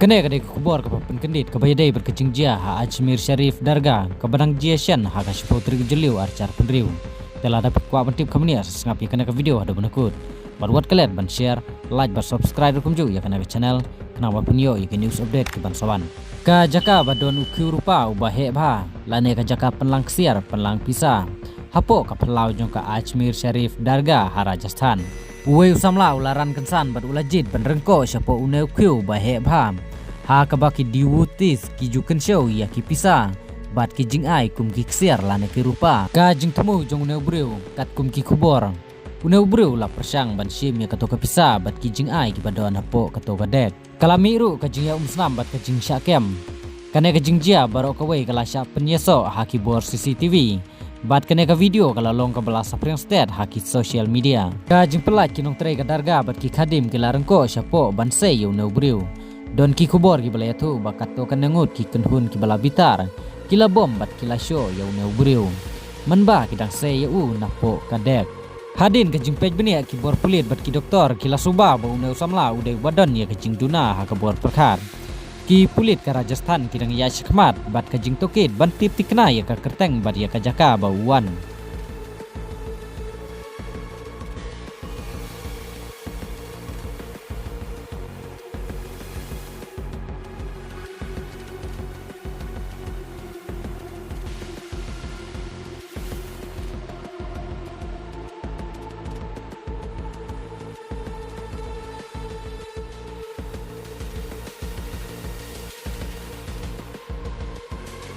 Kene kadai kubor ke penkendit ke bayadai berkecing jia ha Ajmer Syarif Darga ke Badang Jia Shan ha ka Shipotri Jeliu arcar penriu. Telah dapat kuat mentip kemenias sengapi kena ke video ada benekut. Buat kalian ban share, like, ban subscribe hukum ju ya kena ke channel. Kenapa pun yo ya news update ke bansawan. Ka jaka badon ukyu rupa ubah he ba. Lane ka jaka penlang siar penlang pisa. Hapoh ka pelau jong ka Ajmer Syarif Darga ha Rajasthan. Uwei samla ularan kensan bad ulajid ban rengko syapo uneu kiew ba he ba. Ha ka baki diwutis ki juken show ya ki pisa. Bat ki jing ai kum ki ksiar lane ki rupa. Ka jing temu jong uneu breu kat kum ki kubor. Uneu breu la phrang ban shim ya kato ka pisa bat ki jing ai ki badon hapoh kato ka dek. Kalami ru ka jing ya snam bat ka jing Shah kem. Kane ka jing jia barok ka wei kala sya penyeso ha ki bor CCTV. Bat kene ka video kala long ka bala sapring state ha ki social media. Ka jing pelat ki nong trei ka darga bat ki khadim ki larengko syapo ban se yu uneu breu. Don ki kubor ki bala tu bakat to kan nengut ki kenhun ki bala bitar. Kila bom bat kila show ya uneu breu. Menba ki dang se ya u napo kadek. Hadin ke jing pej benia ki bor pulit bat ki doktor kila suba ba uneu samla udai badon ya ke jing duna ha ka bor pyrkhat. Ki pulit ka Rajasthan ki dang ya shikmat bat ka jing tokit ban tip tikna ya ka kerteng bat ya ka jaka ba uwan.